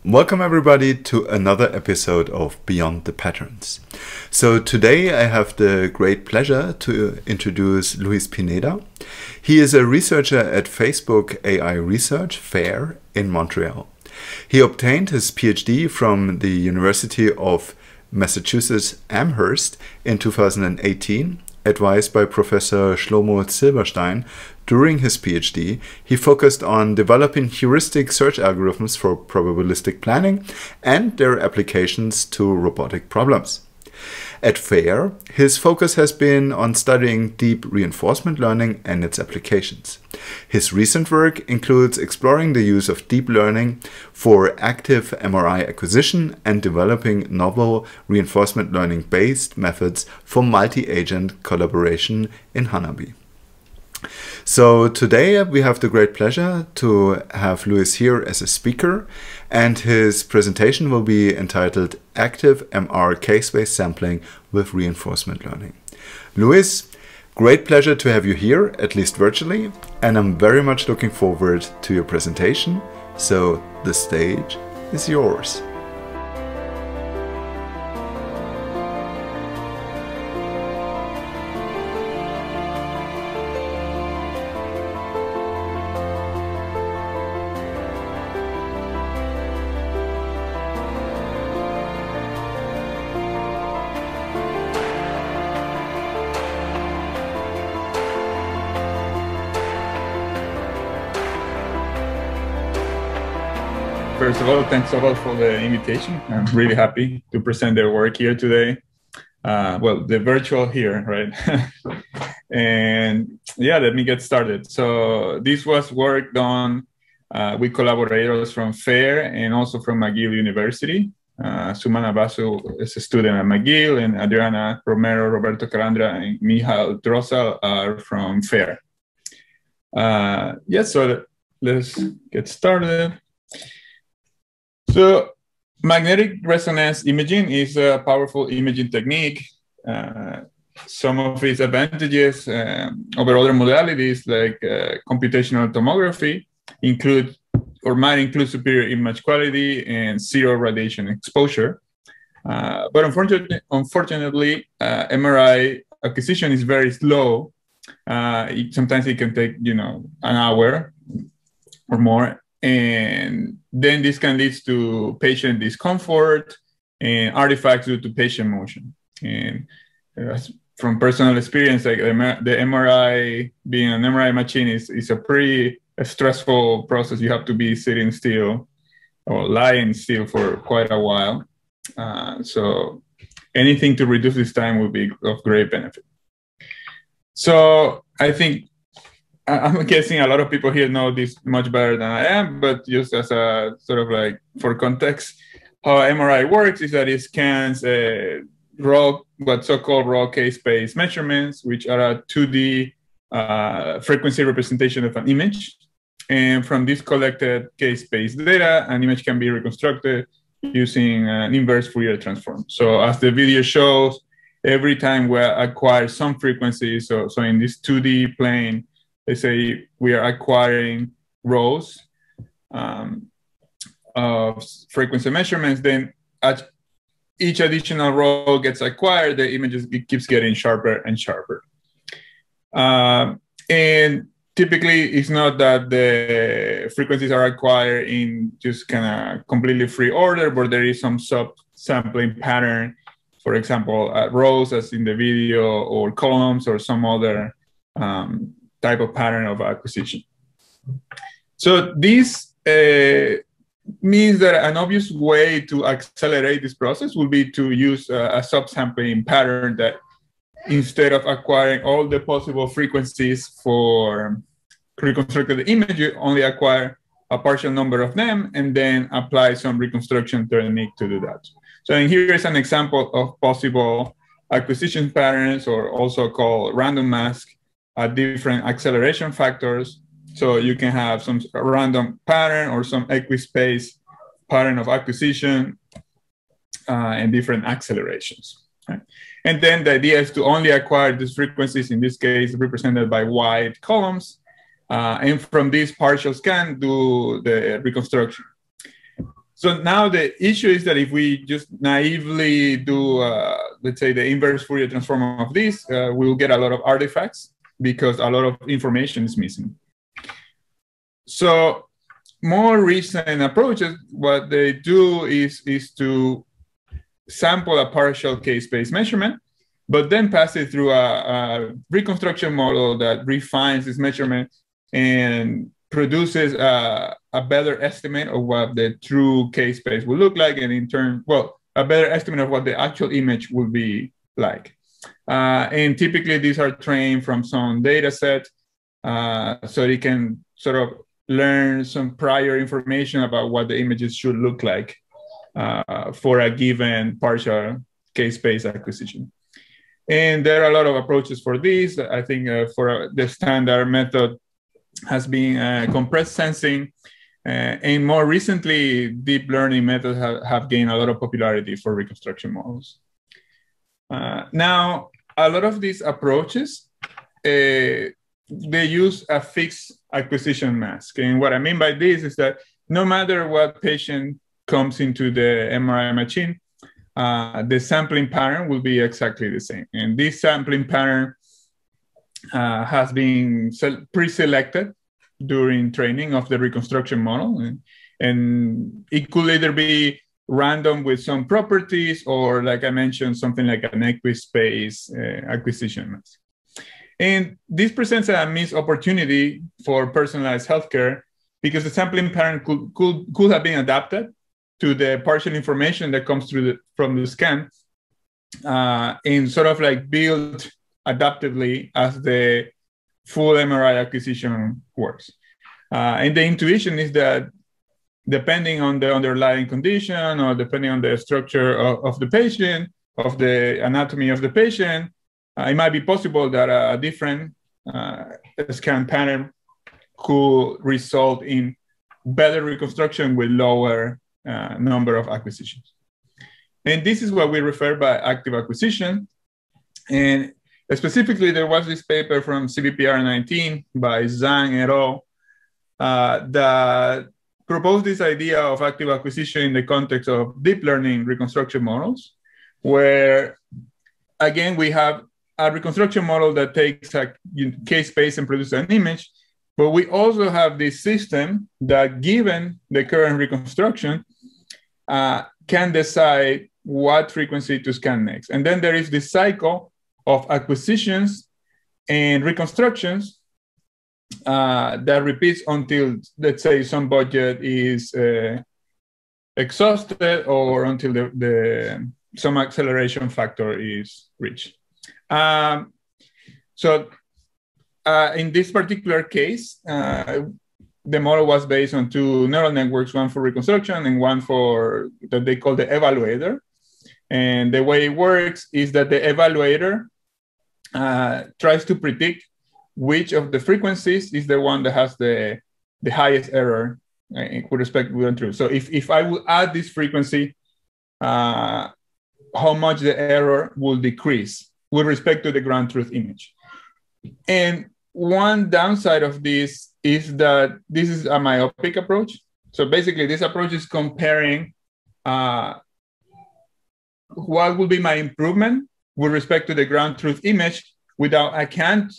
Welcome everybody to another episode of Beyond the Patterns. So today I have the great pleasure to introduce Luis Pineda. He is a researcher at Facebook AI Research Fair in Montreal. He obtained his PhD from the University of Massachusetts Amherst in 2018. Advised by Professor Shlomo Silberstein. During his PhD, he focused on developing heuristic search algorithms for probabilistic planning and their applications to robotic problems. At FAIR, his focus has been on studying deep reinforcement learning and its applications. His recent work includes exploring the use of deep learning for active MRI acquisition and developing novel reinforcement learning-based methods for multi-agent collaboration in Hanabi. So today we have the great pleasure to have Luis here as a speaker, and his presentation will be entitled Active MR Case-Based Sampling with Reinforcement Learning. Luis, great pleasure to have you here, at least virtually, and I'm very much looking forward to your presentation. So the stage is yours. First of all, thanks a lot for the invitation. I'm really happy to present their work here today. Well, the virtual here, right? And yeah, let me get started. So this was work done with collaborators from FAIR and also from McGill University. Sumana Basu is a student at McGill, and Adriana, Romero, Roberto, Calandra, and Michal, Drozdzal are from FAIR. Yeah, so let's get started. So magnetic resonance imaging is a powerful imaging technique. Some of its advantages over other modalities like computational tomography include or might include superior image quality and zero radiation exposure. But unfortunately, MRI acquisition is very slow. Sometimes it can take, an hour or more. And then this can lead to patient discomfort and artifacts due to patient motion. And from personal experience, like the MRI, being an MRI machine is a pretty stressful process. You have to be sitting still or lying still for quite a while. So anything to reduce this time would be of great benefit. So I think I'm guessing a lot of people here know this much better than I am, but just as a sort of like for context, how MRI works is that it scans what so-called raw case-based measurements, which are a 2D frequency representation of an image. And from this collected case-based data, an image can be reconstructed using an inverse Fourier transform. So as the video shows, every time we acquire some frequency, so in this 2D plane, they say we are acquiring rows of frequency measurements. Then as each additional row gets acquired, the image keeps getting sharper and sharper. And typically, it's not that the frequencies are acquired in just kind of completely free order, but there is some subsampling pattern. For example, rows as in the video, or columns, or some other type of pattern of acquisition. So this means that an obvious way to accelerate this process will be to use a subsampling pattern that, instead of acquiring all the possible frequencies for reconstructed image, you only acquire a partial number of them and then apply some reconstruction technique to do that. So here is an example of possible acquisition patterns, or also called random mask, at different acceleration factors. So you can have some random pattern or some equispaced pattern of acquisition and different accelerations. Right? And then the idea is to only acquire these frequencies, in this case represented by white columns, and from this partial scan do the reconstruction. So now the issue is that if we just naively do, let's say, the inverse Fourier transform of this, we'll get a lot of artifacts because a lot of information is missing. So more recent approaches, what they do is to sample a partial K-space measurement, but then pass it through a reconstruction model that refines this measurement and produces a better estimate of what the true K-space will look like, and in turn, well, a better estimate of what the actual image will be like. And typically these are trained from some data set, so you can sort of learn some prior information about what the images should look like for a given partial K-space acquisition. And there are a lot of approaches for this. I think for the standard method has been compressed sensing, and more recently, deep learning methods have gained a lot of popularity for reconstruction models. Now, a lot of these approaches, they use a fixed acquisition mask. And what I mean by this is that no matter what patient comes into the MRI machine, the sampling pattern will be exactly the same. And this sampling pattern has been pre-selected during training of the reconstruction model. And it could either be random with some properties, or like I mentioned, something like an equi-space acquisition mask. And this presents a missed opportunity for personalized healthcare because the sampling pattern could have been adapted to the partial information that comes through from the scan, and sort of like built adaptively as the full MRI acquisition works. And the intuition is that depending on the underlying condition or depending on the structure of the patient, of the anatomy of the patient, it might be possible that a different scan pattern could result in better reconstruction with lower number of acquisitions. And this is what we refer by active acquisition. And specifically, there was this paper from CVPR 19 by Zhang et al. That proposed this idea of active acquisition in the context of deep learning reconstruction models, where, again, we have a reconstruction model that takes a K-space and produces an image, but we also have this system that, given the current reconstruction, can decide what frequency to scan next. And then there is this cycle of acquisitions and reconstructions that repeats until, let's say, some budget is exhausted or until some acceleration factor is reached. So in this particular case, the model was based on two neural networks, one for reconstruction and one for that they call the evaluator. And the way it works is that the evaluator tries to predict which of the frequencies is the one that has the highest error with respect to ground truth. So if I would add this frequency, how much the error will decrease with respect to the ground truth image. And one downside of this is that this is a myopic approach. So basically, this approach is comparing what will be my improvement with respect to the ground truth image without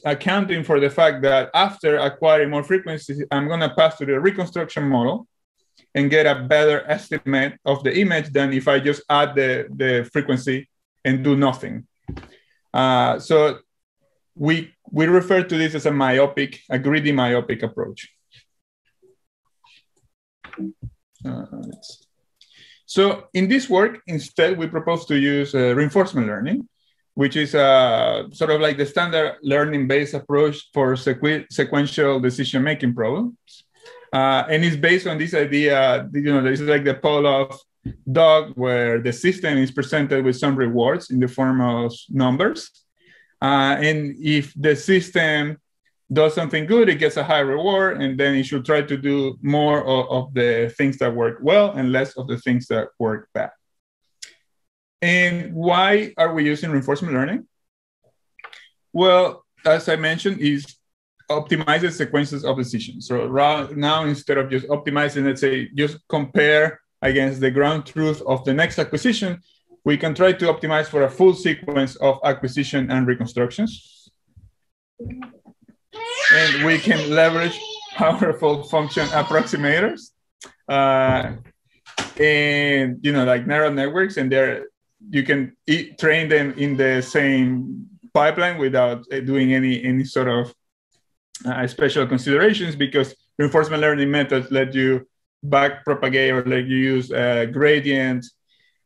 accounting for the fact that after acquiring more frequencies, I'm going to pass to the reconstruction model and get a better estimate of the image than if I just add the frequency and do nothing. So we refer to this as a greedy myopic approach. So in this work, instead, we propose to use reinforcement learning, which is sort of like the standard learning-based approach for sequential decision-making problems. And it's based on this idea, it's like the Pavlov dog, where the system is presented with some rewards in the form of numbers. And if the system does something good, it gets a high reward, and then it should try to do more of the things that work well and less of the things that work bad. And why are we using reinforcement learning? Well, as I mentioned, is optimizes sequences of decisions. So now, instead of just optimizing, let's say, just compare against the ground truth of the next acquisition, we can try to optimize for a full sequence of acquisition and reconstructions. And we can leverage powerful function approximators. And like neural networks, and you can train them in the same pipeline without doing any sort of special considerations, because reinforcement learning methods let you back propagate or let you use gradient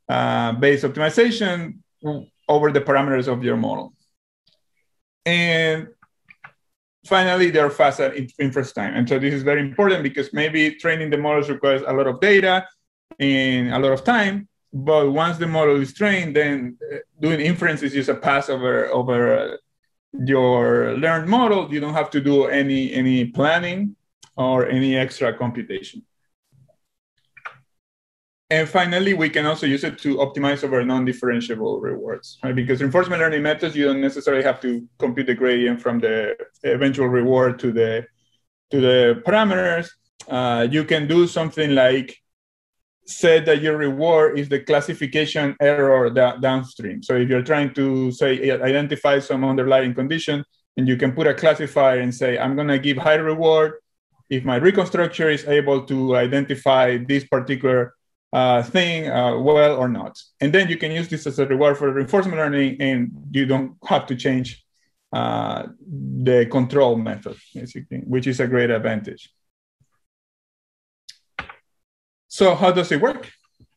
based optimization over the parameters of your model. And finally, they're fast at inference time. And so this is very important because maybe training the models requires a lot of data and a lot of time. But once the model is trained, then doing inference is just a pass over your learned model. You don't have to do any planning or any extra computation. And finally, we can also use it to optimize over non-differentiable rewards, right? Because reinforcement learning methods, you don't necessarily have to compute the gradient from the eventual reward to the parameters. You can do something like say that your reward is the classification error downstream. So if you're trying to say identify some underlying condition, and you can put a classifier and say, I'm going to give high reward if my reconstructor is able to identify this particular thing well or not. And then you can use this as a reward for reinforcement learning, and you don't have to change the control method, basically, which is a great advantage. So how does it work?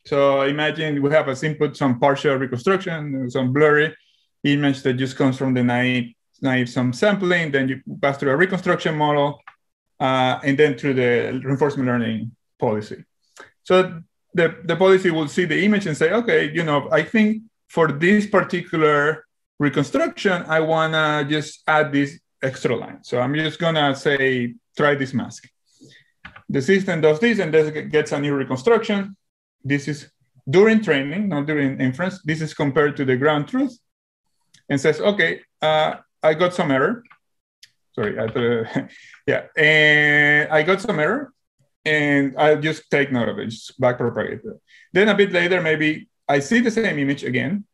So imagine we have as input some partial reconstruction, some blurry image that just comes from the naive Subsampling. Then you pass through a reconstruction model, and then through the reinforcement learning policy. So the policy will see the image and say, okay, I think for this particular reconstruction, I want to just add this extra line. So I'm just going to say, try this mask. The system does this and then gets a new reconstruction. This is during training, not during inference. This is compared to the ground truth and says, okay, I got some error. Sorry, and I got some error. And I'll just take note of it, just back propagate it. Then a bit later, maybe I see the same image again,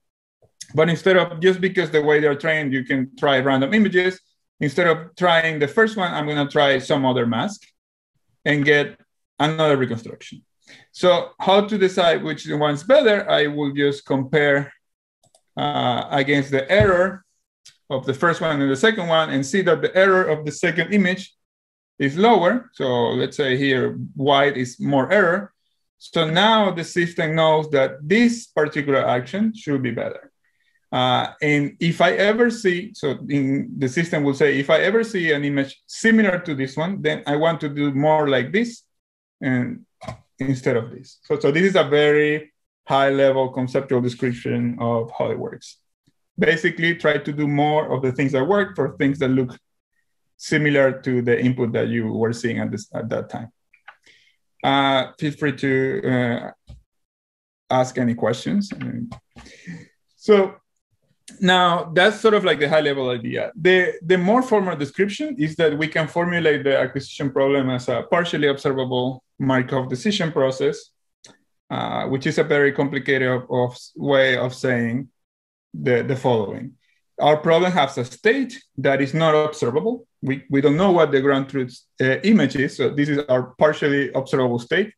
but instead of, just because the way they're trained, you can try random images. Instead of trying the first one, I'm going to try some other mask and get another reconstruction. So how to decide which one's better? I will just compare against the error of the first one and the second one, and see that the error of the second image is lower. So let's say here, white is more error. So now the system knows that this particular action should be better. And if I ever see, the system will say, if I ever see an image similar to this one, then I want to do more like this and instead of this. So this is a very high level conceptual description of how it works. Basically, try to do more of the things that work for things that look similar to the input that you were seeing at that time. Feel free to ask any questions. So now that's sort of like the high level idea. The more formal description is that we can formulate the acquisition problem as a partially observable Markov decision process, which is a very complicated way of saying the following. Our problem has a state that is not observable. We don't know what the ground truth image is. So this is our partially observable state.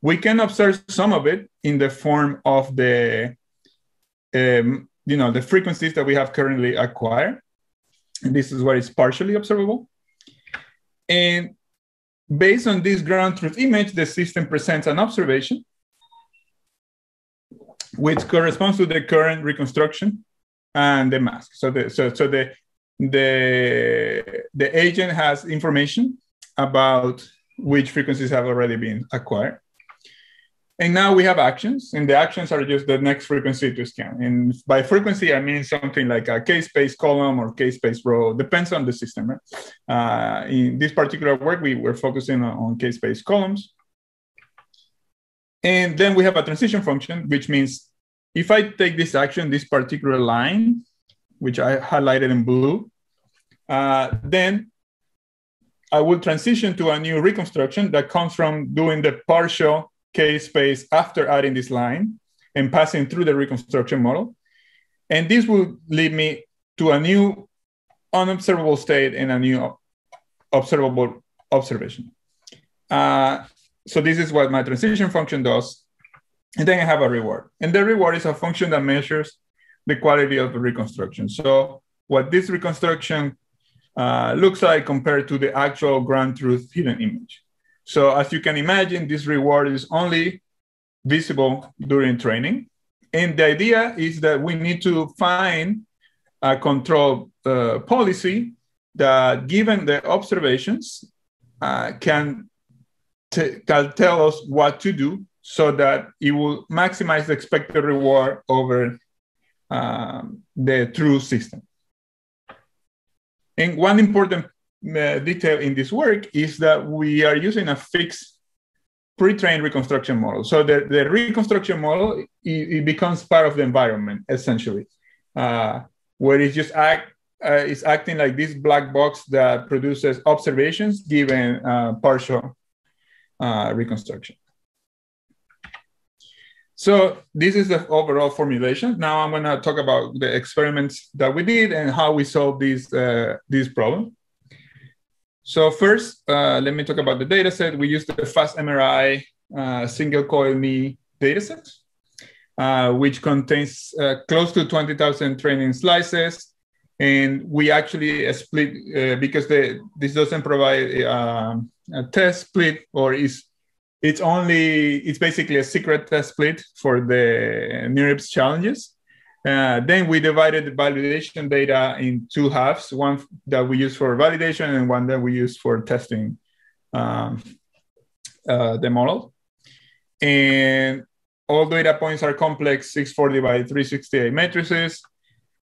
We can observe some of it in the form of the the frequencies that we have currently acquired. And this is where it's partially observable. And based on this ground truth image, the system presents an observation which corresponds to the current reconstruction and the mask. So the agent has information about which frequencies have already been acquired. And now we have actions, and the actions are just the next frequency to scan. And by frequency, I mean something like a k-space column or k-space row, depends on the system. Right? In this particular work, we were focusing on k-space columns. And then we have a transition function, which means if I take this action, this particular line, which I highlighted in blue, then I will transition to a new reconstruction that comes from doing the partial k-space after adding this line and passing through the reconstruction model. And this will lead me to a new unobservable state and a new observable observation. So this is what my transition function does. And then I have a reward. And the reward is a function that measures the quality of the reconstruction. So what this reconstruction looks like compared to the actual ground truth hidden image. So as you can imagine, this reward is only visible during training. And the idea is that we need to find a control policy that, given the observations, can tell us what to do so that it will maximize the expected reward over the true system. And one important detail in this work is that we are using a fixed pre-trained reconstruction model. So the reconstruction model, it becomes part of the environment, essentially, where it's just it's acting like this black box that produces observations given partial reconstruction. So this is the overall formulation. Now I'm going to talk about the experiments that we did and how we solved this problem. So first, let me talk about the dataset. We used the fast MRI single coil knee dataset, which contains close to 20,000 training slices. And we actually split because this doesn't provide a test split, or it's basically a secret test split for the NeurIPS challenges. Then we divided the validation data in two halves, one that we use for validation and one that we use for testing the model. And all data points are complex 640 by 368 matrices.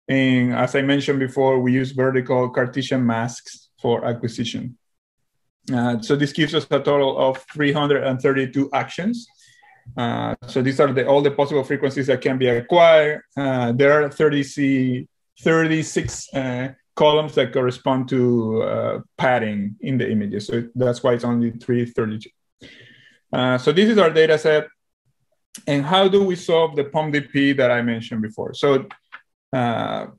And as I mentioned before, we use vertical Cartesian masks for acquisition. So this gives us a total of 332 actions. So these are all the possible frequencies that can be acquired. There are 36 columns that correspond to padding in the images. So that's why it's only 332. So this is our data set. And how do we solve the POMDP that I mentioned before? So as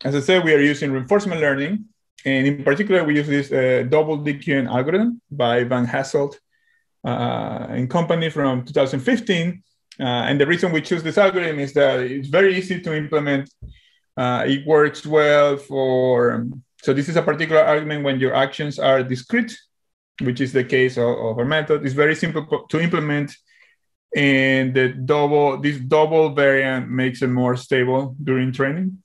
I said, we are using reinforcement learning. And in particular, we use this double DQN algorithm by Van Hasselt and company from 2015. And the reason we choose this algorithm is that it's very easy to implement. It works well so this is a particular argument when your actions are discrete, which is the case of our method. It's very simple to implement. And this double variant makes it more stable during training.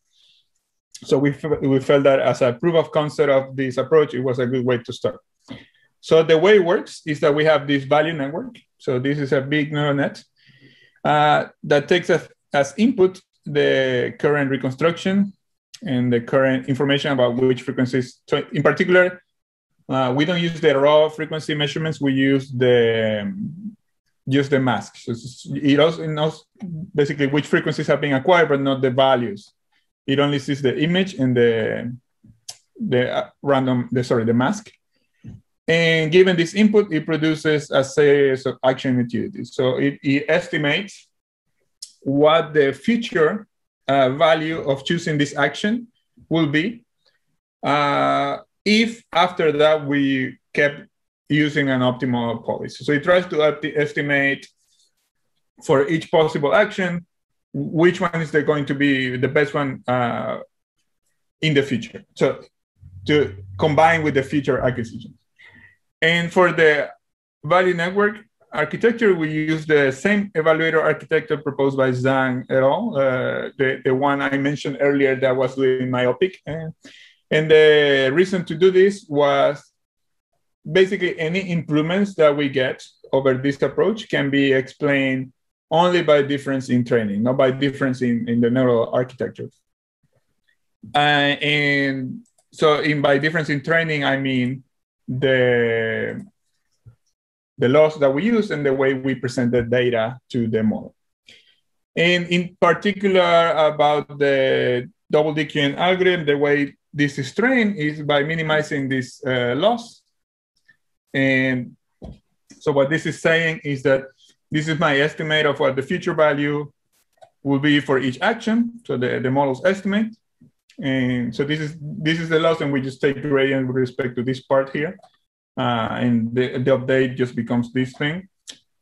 So we felt that as a proof of concept of this approach, it was a good way to start. So the way it works is that we have this value network. So this is a big neural net that takes as input the current reconstruction and the current information about which frequencies. So in particular, we don't use the raw frequency measurements. We use just the mask. So it also knows basically which frequencies have been acquired, but not the values. It only sees the image and the mask. And given this input, it produces a series of action utilities. So it estimates what the future value of choosing this action will be if after that we kept using an optimal policy. So it tries to estimate for each possible action, which one is going to be the best one in the future. So to combine with the future acquisitions. And for the value network architecture, we use the same evaluator architecture proposed by Zhang et al., the one I mentioned earlier that was doing myopic. And the reason to do this was basically any improvements that we get over this approach can be explained only by difference in training, not by difference in the neural architecture. And so by difference in training, I mean the laws that we use and the way we present the data to the model. And in particular about the double DQN algorithm, the way this is trained is by minimizing this loss. And so what this is saying is that This is my estimate of what the future value will be for each action. So the model's estimate. And so this is the loss, and we just take gradient with respect to this part here. And the update just becomes this thing.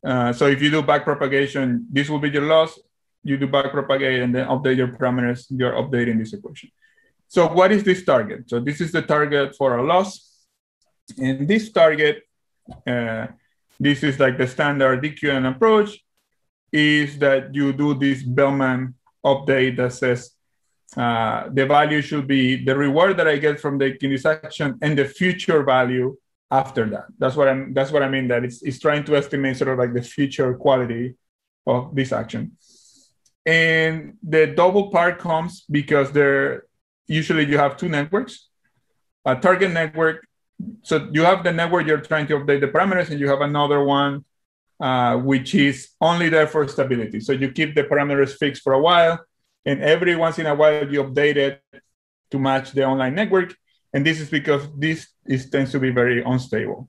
So if you do backpropagation, this will be your loss. You do backpropagate and then update your parameters, you're updating this equation. So what is this target? So this is the target for a loss. And this target, this is like the standard DQN approach, is that you do this Bellman update that says the value should be the reward that I get from taking this action and the future value after that. That's what I mean, that it's trying to estimate sort of like the future quality of this action. And the double part comes because usually you have two networks, a target network. So you have the network you're trying to update the parameters, and you have another one which is only there for stability. So you keep the parameters fixed for a while, and every once in a while you update it to match the online network. And this is because this tends to be very unstable.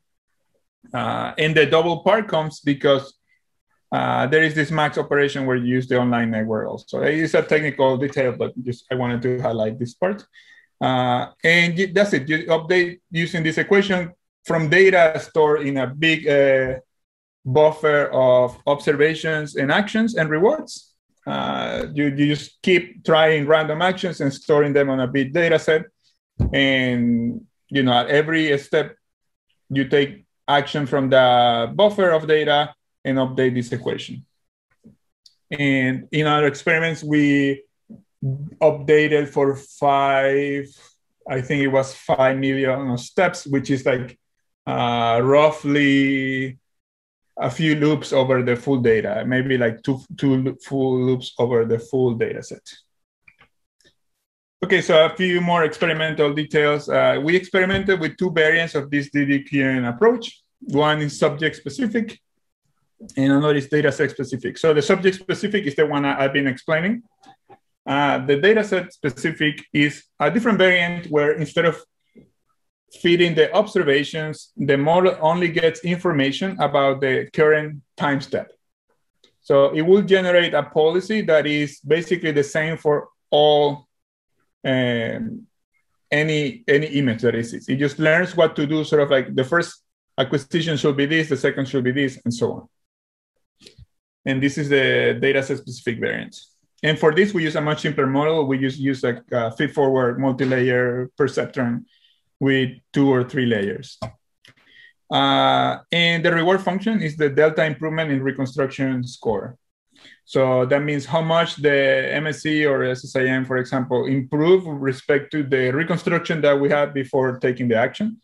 And the double part comes because there is this max operation where you use the online network also. It's a technical detail, but just I wanted to highlight this part. And that's it. You update using this equation from data stored in a big buffer of observations and actions and rewards. You just keep trying random actions and storing them on a big data set. And at every step, you take action from the buffer of data and update this equation. And in our experiments, we updated for 5 million steps, which is like roughly a few loops over the full data, maybe like two full loops over the full data set. Okay, so a few more experimental details. We experimented with 2 variants of this DDQN approach. One is subject specific, and another is dataset specific. So the subject specific is the one I've been explaining. The dataset specific is a different variant where instead of feeding the observations, the model only gets information about the current time step. So it will generate a policy that is basically the same for all any image that it sees. It just learns what to do, sort of like the first acquisition should be this, the second should be this, and so on. And this is the dataset specific variant. And for this, we use a much simpler model. We just use like a feed-forward multi-layer perceptron with 2 or 3 layers. And the reward function is the delta improvement in reconstruction score. So that means how much the MSE or SSIM, for example, improve with respect to the reconstruction that we had before taking the action.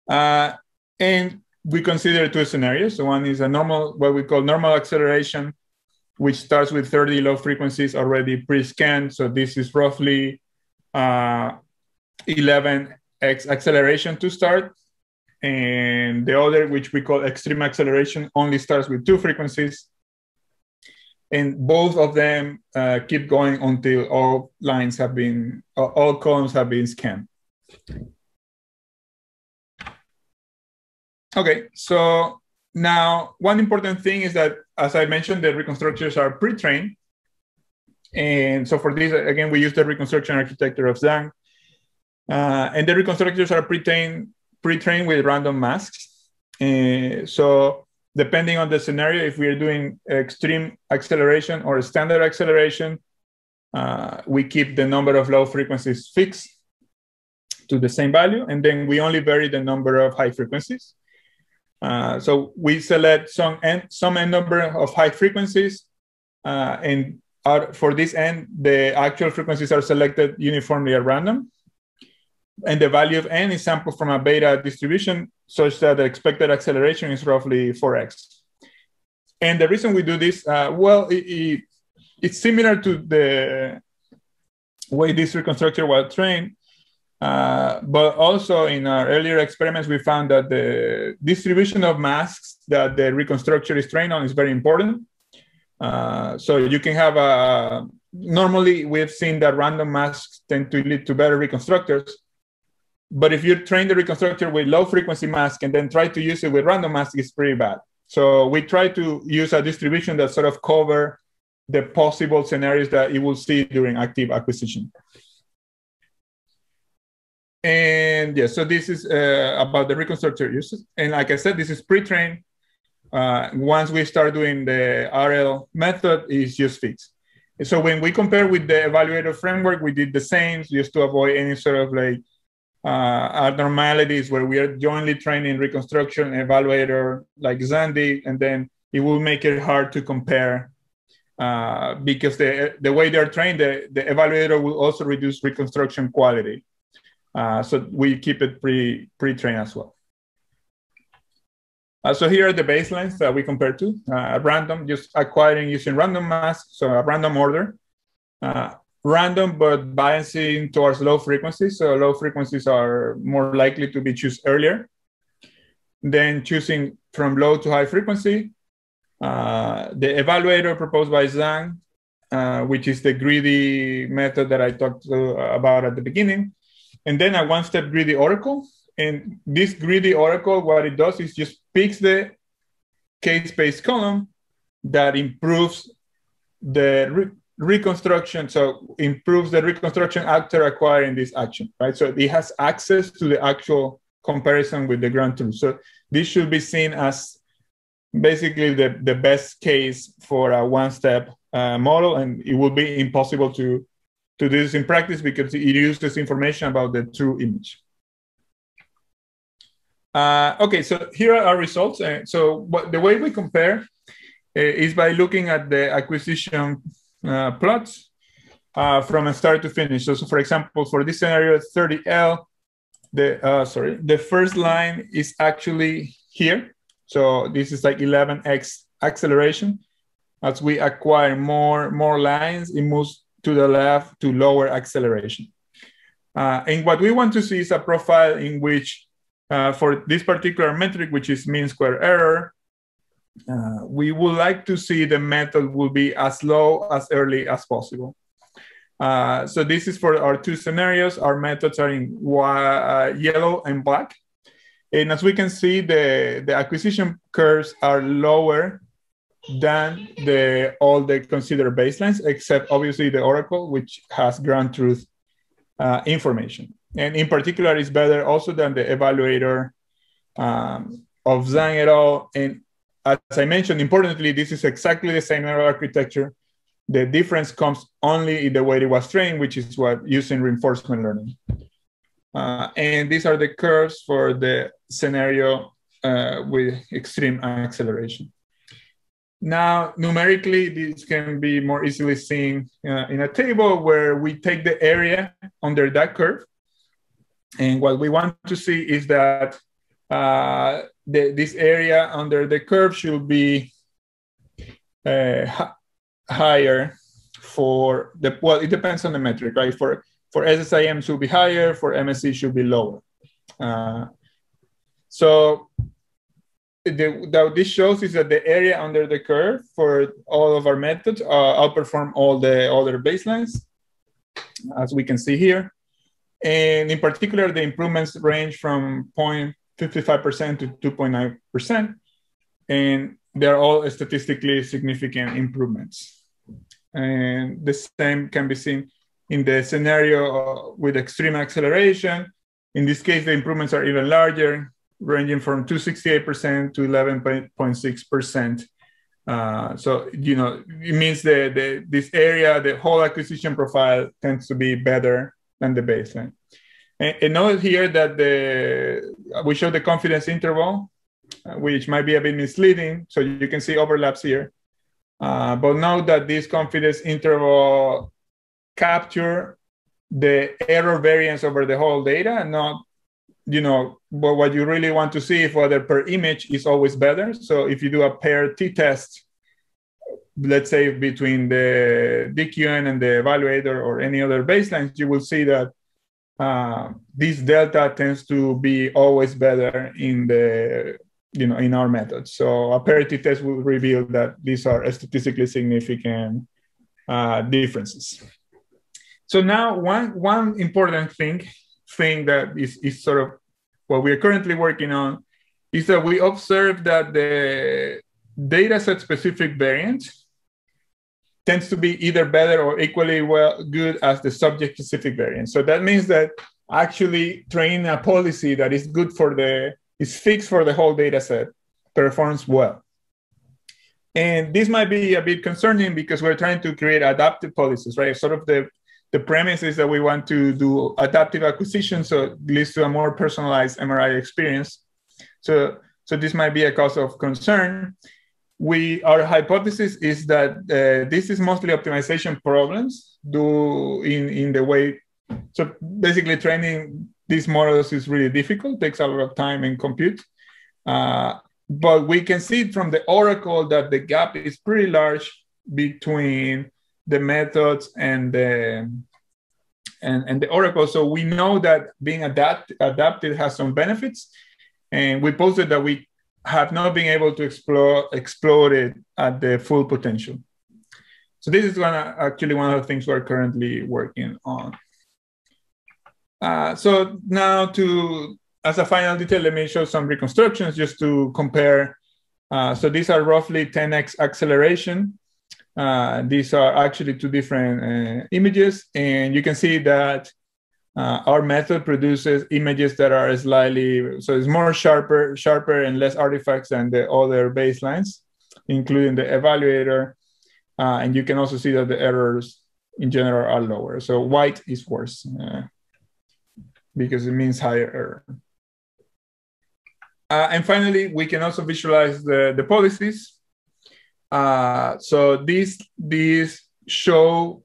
And we consider 2 scenarios. So one is a normal, what we call normal acceleration, which starts with 30 low frequencies already pre-scanned. So this is roughly 11x acceleration to start. And the other, which we call extreme acceleration, only starts with 2 frequencies. And both of them keep going until all columns have been scanned. Okay, so now one important thing is that, as I mentioned, the reconstructors are pre-trained. And so for this, again, we use the reconstruction architecture of Zhang. And the reconstructors are pre-trained with random masks. So depending on the scenario, if we are doing extreme acceleration or standard acceleration, we keep the number of low frequencies fixed to the same value. And then we only vary the number of high frequencies. So we select some n number of high frequencies, and for this n, the actual frequencies are selected uniformly at random. And the value of n is sampled from a beta distribution such that the expected acceleration is roughly 4x. And the reason we do this, it's similar to the way this reconstructor was trained. But also in our earlier experiments, we found that the distribution of masks that the reconstructor is trained on is very important. So you can have normally we've seen that random masks tend to lead to better reconstructors. But if you train the reconstructor with low frequency mask and then try to use it with random mask, it's pretty bad. So we try to use a distribution that sort of cover the possible scenarios that you will see during active acquisition. And yeah, so this is about the reconstructor uses. And like I said, this is pre-trained. Once we start doing the RL method, it's just fixed. So when we compare with the evaluator framework, we did the same just to avoid any sort of like abnormalities where we are jointly training reconstruction evaluator like Zandy, and then it will make it hard to compare because the way they're trained, the evaluator will also reduce reconstruction quality. So we keep it pre-trained as well. So here are the baselines that we compare to. Random, just acquiring using random mask, so a random order. Random, but biasing towards low frequencies. So low frequencies are more likely to be chosen earlier. Then choosing from low to high frequency. The evaluator proposed by Zhang, which is the greedy method that I talked about at the beginning. And then a one-step greedy oracle. And this greedy oracle, what it does is just picks the k-space column that improves the reconstruction. So improves the reconstruction after acquiring this action, right? So it has access to the actual comparison with the ground truth. So this should be seen as basically the best case for a one-step model. And it will be impossible to do this in practice because it uses information about the true image. Okay, so here are our results. So the way we compare is by looking at the acquisition plots from start to finish. So for example, for this scenario, 30L, the first line is actually here. So this is like 11x acceleration. As we acquire more lines, it moves to the left to lower acceleration. And what we want to see is a profile in which for this particular metric, which is mean square error, we would like to see the method will be as low as early as possible. So this is for our two scenarios. Our methods are in yellow and black. And as we can see, the acquisition curves are lower than all the considered baselines, except obviously the oracle, which has ground truth information. And in particular, it's better also than the evaluator of Zhang et al. And as I mentioned, importantly, this is exactly the same neural architecture. The difference comes only in the way it was trained, which is what using reinforcement learning. And these are the curves for the scenario with extreme acceleration. Now, numerically, this can be more easily seen in a table where we take the area under that curve. And what we want to see is that this area under the curve should be higher for well, it depends on the metric, right? For SSIM should be higher, for MSE should be lower. So what this shows is that the area under the curve for all of our methods outperform all the other baselines, as we can see here. And in particular, the improvements range from 0.55% to 2.9%. And they're all statistically significant improvements. And the same can be seen in the scenario with extreme acceleration. In this case, the improvements are even larger, ranging from 268% to 11.6%. So, you know, it means this area, the whole acquisition profile tends to be better than the baseline. And note here that we show the confidence interval, which might be a bit misleading. So you can see overlaps here. But note that this confidence interval capture the error variance over the whole data, and not, you know, but what you really want to see is whether per image is always better. So if you do a pair t-test, let's say between the DQN and the evaluator or any other baselines, you will see that this delta tends to be always better in in our method. So a pair t-test will reveal that these are statistically significant differences. So now one important thing that is sort of what we are currently working on is that we observe that the dataset specific variant tends to be either better or equally well good as the subject specific variant. So that means that actually training a policy that is good is fixed for the whole dataset performs well. And this might be a bit concerning because we're trying to create adaptive policies, right? Sort of the premise is that we want to do adaptive acquisition, so it leads to a more personalized MRI experience. So this might be a cause of concern. Our hypothesis is that this is mostly optimization problems in the way. So basically, training these models is really difficult, takes a lot of time and compute. But we can see from the oracle that the gap is pretty large between the methods and the oracle. So we know that being adapted has some benefits, and we posted that we have not been able to explore it at the full potential. So this is actually one of the things we're currently working on. So now as a final detail, let me show some reconstructions just to compare. So these are roughly 10x acceleration. These are actually two different images, and you can see that our method produces images that are slightly, so it's more sharper and less artifacts than the other baselines, including the evaluator. And you can also see that the errors in general are lower. So white is worse because it means higher error. And finally, we can also visualize the policies. So these show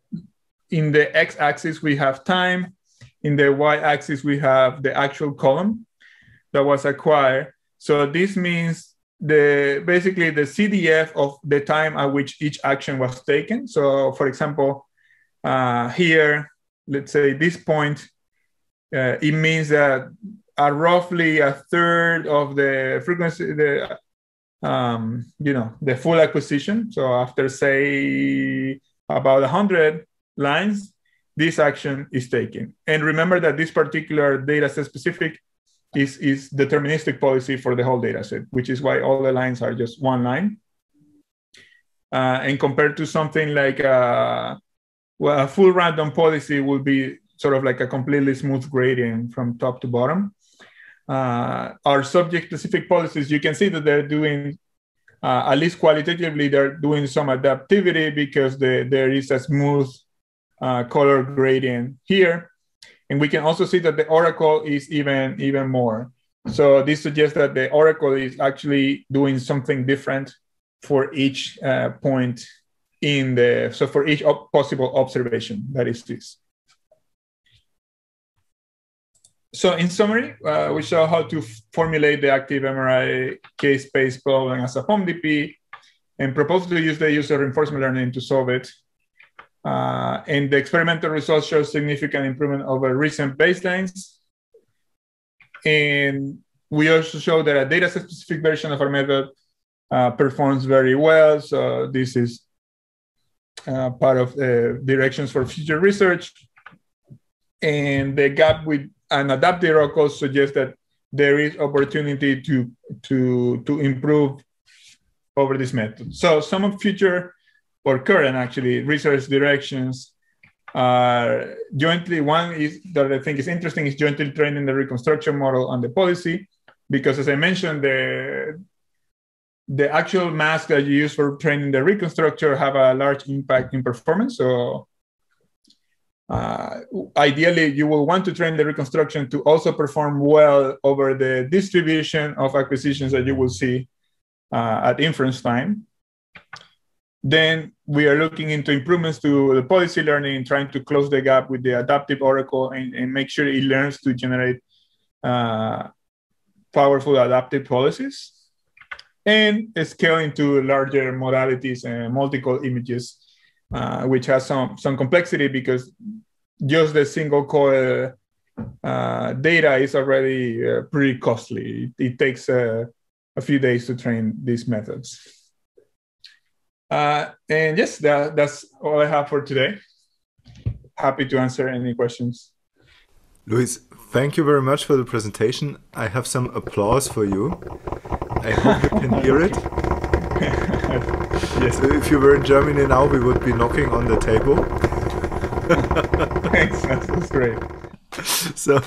in the x-axis we have time, in the y-axis we have the actual column that was acquired. So this means basically the CDF of the time at which each action was taken. So for example, here, let's say this point, it means that roughly a third of the frequency, the full acquisition. So after say about 100 lines, this action is taken. And remember that this particular data set specific is deterministic policy for the whole data set, which is why all the lines are just one line. And compared to something like a full random policy will be sort of like a completely smooth gradient from top to bottom. Our subject-specific policies, you can see that they're doing, at least qualitatively, they're doing some adaptivity because there is a smooth color gradient here. And we can also see that the oracle is even more. So this suggests that the oracle is actually doing something different for each point so for each possible observation, that is this. So in summary, we saw how to formulate the active MRI case space problem as a POMDP and propose to use the user reinforcement learning to solve it. And the experimental results show significant improvement over recent baselines. And we also show that a dataset specific version of our method performs very well. So this is part of the directions for future research. And the gap with an adaptive oracle suggests that there is opportunity to improve over this method. So some of future or current actually research directions are jointly, one is that I think is interesting is jointly training the reconstruction model on the policy, because as I mentioned, the actual mask that you use for training the reconstructor have a large impact in performance. So ideally, you will want to train the reconstruction to also perform well over the distribution of acquisitions that you will see at inference time. Then we are looking into improvements to the policy learning, trying to close the gap with the adaptive oracle and make sure it learns to generate powerful adaptive policies, and scaling to larger modalities and multiple images, which has some complexity because just the single core data is already pretty costly. It takes a few days to train these methods. And yes, that's all I have for today. Happy to answer any questions. Luis, thank you very much for the presentation. I have some applause for you. I hope you can hear it. Yes. So if you were in Germany now, we would be knocking on the table. Thanks. That's great. So,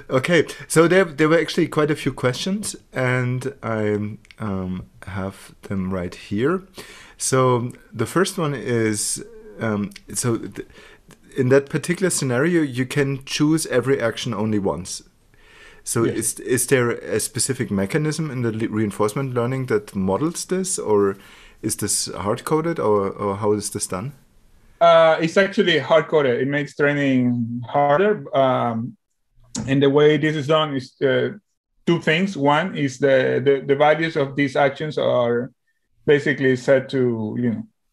okay. So there were actually quite a few questions, and I have them right here. So the first one is, in that particular scenario, you can choose every action only once. So Yes. is there a specific mechanism in the reinforcement learning that models this, or is this hard-coded, or how is this done? It's actually hard-coded. It makes training harder. And the way this is done is two things. One is the values of these actions are basically set to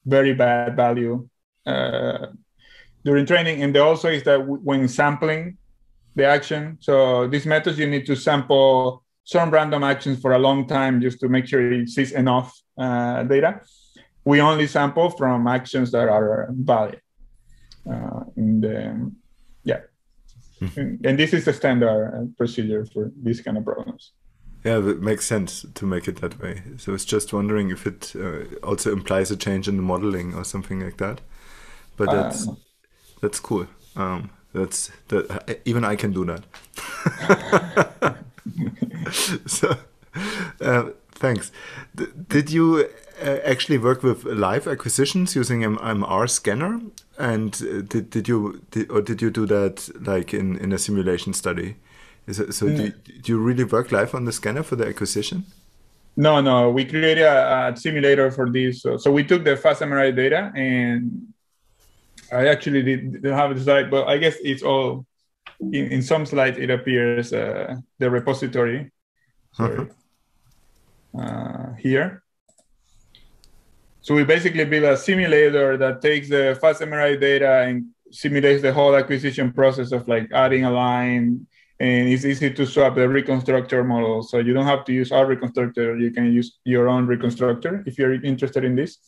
very bad value during training. And also is that when sampling the action, so these methods, you need to sample some random actions for a long time just to make sure it sees enough data. We only sample from actions that are valid. And this is the standard procedure for these kind of problems. Yeah, it makes sense to make it that way. So I was just wondering if it also implies a change in the modeling or something like that. But that's cool. Even I can do that. So thanks. Did you actually work with live acquisitions using an MR scanner? And did you do that like in a simulation study? Do you really work live on the scanner for the acquisition? No. We created a simulator for this. So we took the fast MRI data, and I actually didn't have the slide, but I guess it's all in some slides. It appears the repository. Sorry. Here. So we basically build a simulator that takes the fast MRI data and simulates the whole acquisition process of like adding a line, and it's easy to swap the reconstructor model. So you don't have to use our reconstructor. You can use your own reconstructor if you're interested in this.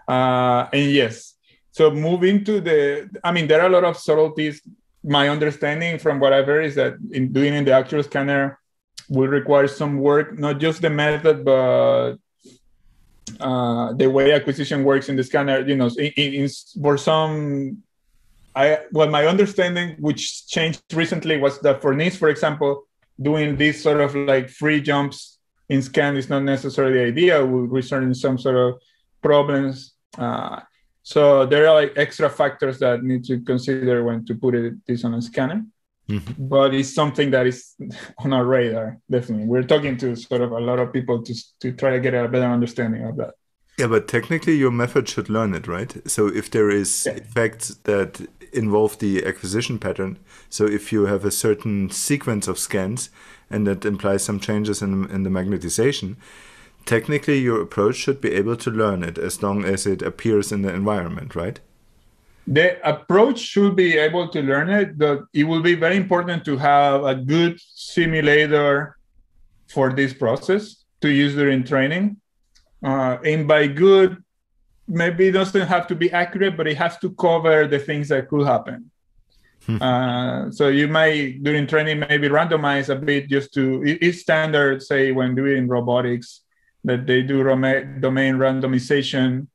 And yes, so moving to there are a lot of subtleties. My understanding from what I've heard is that in the actual scanner will require some work, not just the method, but the way acquisition works in the scanner. For some, my understanding, which changed recently, was that for NIST, for example, doing these sort of like free jumps in scan is not necessarily ideal. Will result in some sort of problems. So there are like extra factors that need to consider when to put this on a scanner. Mm-hmm. But it's something that is on our radar, definitely. We're talking to sort of a lot of people to try to get a better understanding of that. Yeah, but technically your method should learn it, right? So if there is effects that involve the acquisition pattern, so if you have a certain sequence of scans and that implies some changes in the magnetization, technically your approach should be able to learn it as long as it appears in the environment, right? The approach should be able to learn it, but it will be very important to have a good simulator for this process to use during training. And by good, maybe it doesn't have to be accurate, but it has to cover the things that could happen. So you might, during training, maybe randomize a bit just to, it's standard, say, when doing robotics, that they do domain randomization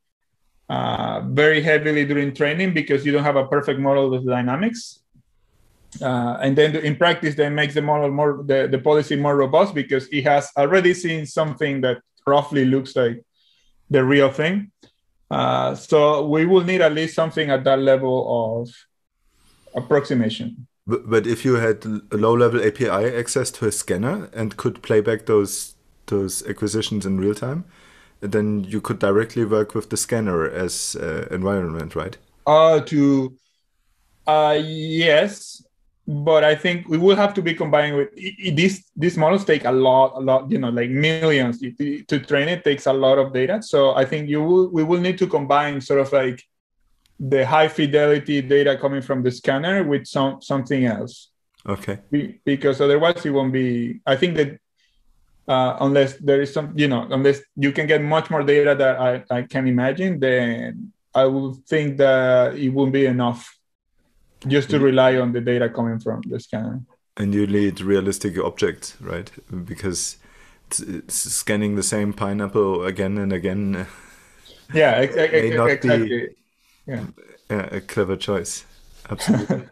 very heavily during training because you don't have a perfect model of the dynamics. And then in practice, that makes the model the policy more robust because it has already seen something that roughly looks like the real thing. So we will need at least something at that level of approximation. But if you had a low-level API access to a scanner and could play back those acquisitions in real time, then you could directly work with the scanner as environment, right? Yes, but I think we will have to be combining with these models take a lot, like millions to train. It takes a lot of data. So I think we will need to combine sort of like the high fidelity data coming from the scanner with something else. Okay. Because otherwise it won't be, I think that unless there is some, unless you can get much more data that I can imagine, then I would think that it won't be enough. just to rely on the data coming from the scanner. And you need realistic objects, right? Because it's scanning the same pineapple again and again. Yeah, may not exactly. be Yeah. a clever choice. Absolutely.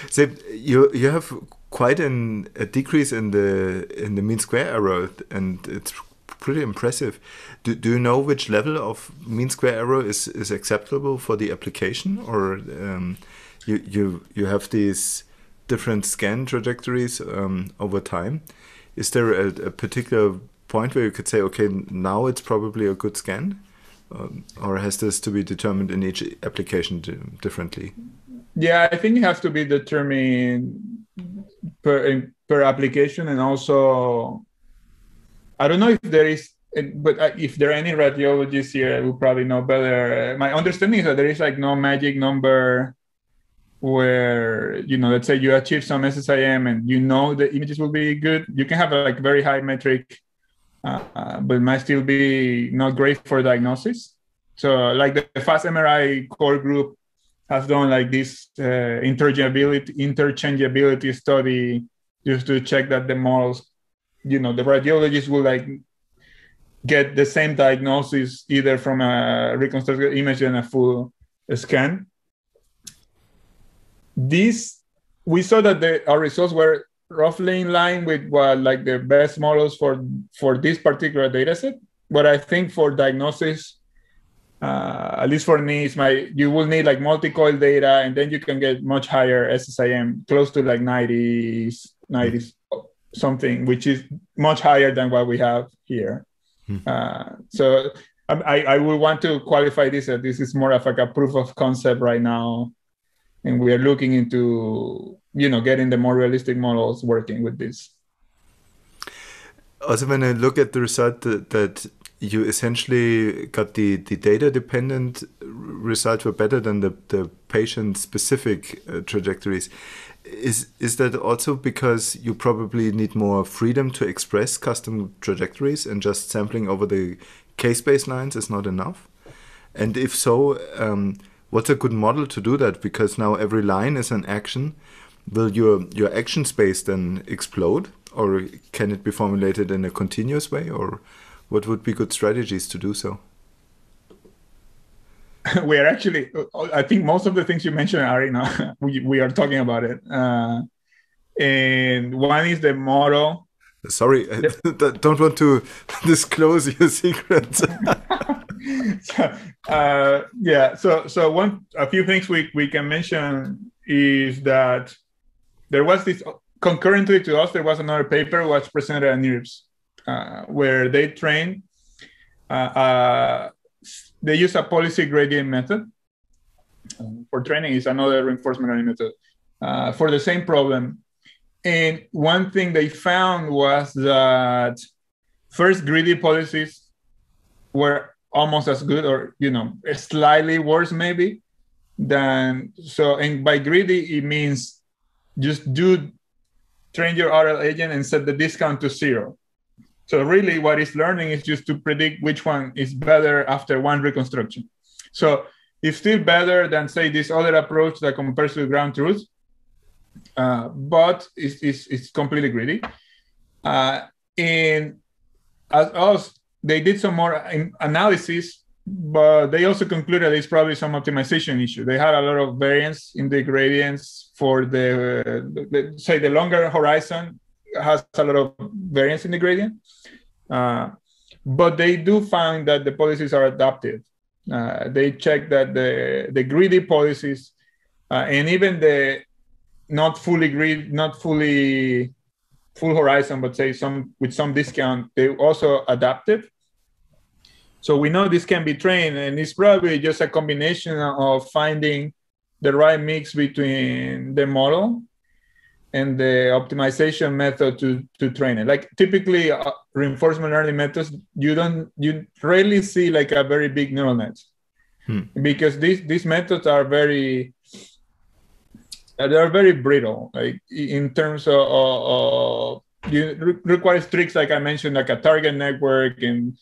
So you have quite a decrease in the mean square error, and it's pretty impressive. Do you know which level of mean square error is acceptable for the application, or you have these different scan trajectories over time? Is there a particular point where you could say, okay, now it's probably a good scan, or has this to be determined in each application differently? Yeah, I think it has to be determined per application, and also I don't know if there is, but if there are any radiologists here who probably know better. My understanding is that there is like no magic number where, you know, let's say you achieve some SSIM and you know the images will be good. You can have a like very high metric, but it might still be not great for diagnosis. So like the fast MRI core group has done like this interchangeability study just to check that the models, you know, the radiologists will like get the same diagnosis either from a reconstructed image and a full scan. We saw that our results were roughly in line with what like the best models for this particular data set. But I think for diagnosis, at least for me, you will need like multi-coil data, and then you can get much higher SSIM, close to like 90 something, which is much higher than what we have here. So I would want to qualify this that this is more of like a proof of concept right now, and we are looking into, you know, getting the more realistic models working with this. Also, when I look at the result that you essentially got the data-dependent results were better than the patient-specific trajectories. Is that also because you probably need more freedom to express custom trajectories, and just sampling over the case baselines is not enough? And if so, what's a good model to do that? Because now every line is an action. Will your action space then explode, or can it be formulated in a continuous way, or what would be good strategies to do so? We are actually, I think most of the things you mentioned are, you know, we are talking about it. And one is the model. Sorry, I don't want to disclose your secrets. Yeah, so a few things we can mention is that there was this, concurrently to us, there was another paper was presented at NIRBS, where they trained, they use a policy gradient method for training. Is another reinforcement learning method for the same problem. And one thing they found was that first, greedy policies were almost as good, or, you know, slightly worse maybe than, so, and by greedy, it means just train your RL agent and set the discount to 0. So really what it's learning is just to predict which one is better after one reconstruction. So it's still better than, say, this other approach that compares to ground truth, but it's completely greedy. And as us, they did some more analysis, but they also concluded it's probably some optimization issue. They had a lot of variance in the gradients for say the longer horizon has a lot of variance in the gradient. But they do find that the policies are adaptive. They check that the greedy policies and even the not fully full horizon, but say with some discount, they also adaptive. So we know this can be trained, and it's probably just a combination of finding the right mix between the model and the optimization method to train it. Like typically reinforcement learning methods, you rarely see like a very big neural net, because these methods are very brittle, like in terms of you requires tricks, like I mentioned, like a target network, and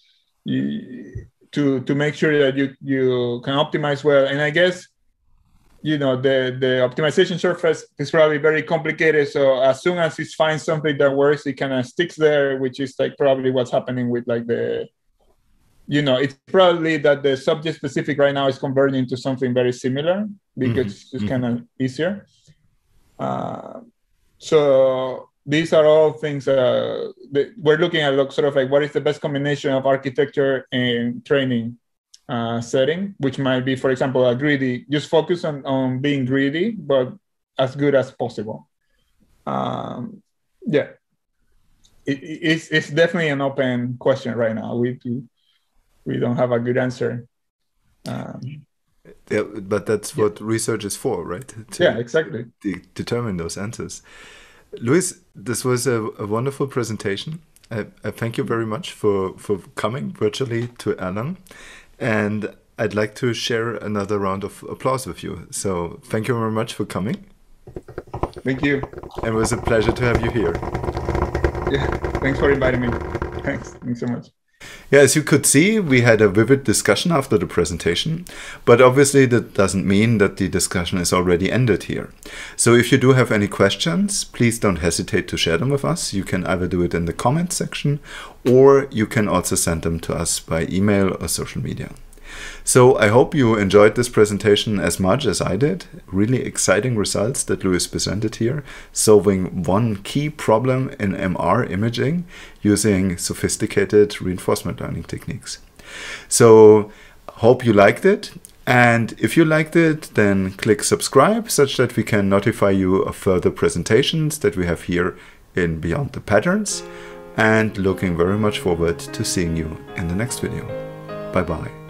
to make sure that you can optimize well. And I guess you know, the optimization surface is probably very complicated. So as soon as it finds something that works, it kind of sticks there, which is like probably what's happening with like the, you know, it's probably that the subject specific right now is converting to something very similar because it's just kind of easier. So these are all things that we're looking at, sort of like what is the best combination of architecture and training setting, which might be, for example, a greedy, just focus on being greedy, but as good as possible. Yeah, it's definitely an open question right now. We don't have a good answer. Yeah, but that's what research is for, right? Yeah, exactly. Determine those answers. Luis, this was a wonderful presentation. I thank you very much for coming virtually to Erlangen. And I'd like to share another round of applause with you. So thank you very much for coming. Thank you. And it was a pleasure to have you here. Yeah, thanks for inviting me. Thanks so much. Yeah, as you could see, we had a vivid discussion after the presentation, but obviously that doesn't mean that the discussion is already ended here. So if you do have any questions, please don't hesitate to share them with us. You can either do it in the comments section, or you can also send them to us by email or social media. So I hope you enjoyed this presentation as much as I did. Really exciting results that Luis presented here, solving one key problem in MR imaging using sophisticated reinforcement learning techniques. So hope you liked it. And if you liked it, then click subscribe such that we can notify you of further presentations that we have here in Beyond the Patterns. And looking very much forward to seeing you in the next video. Bye-bye.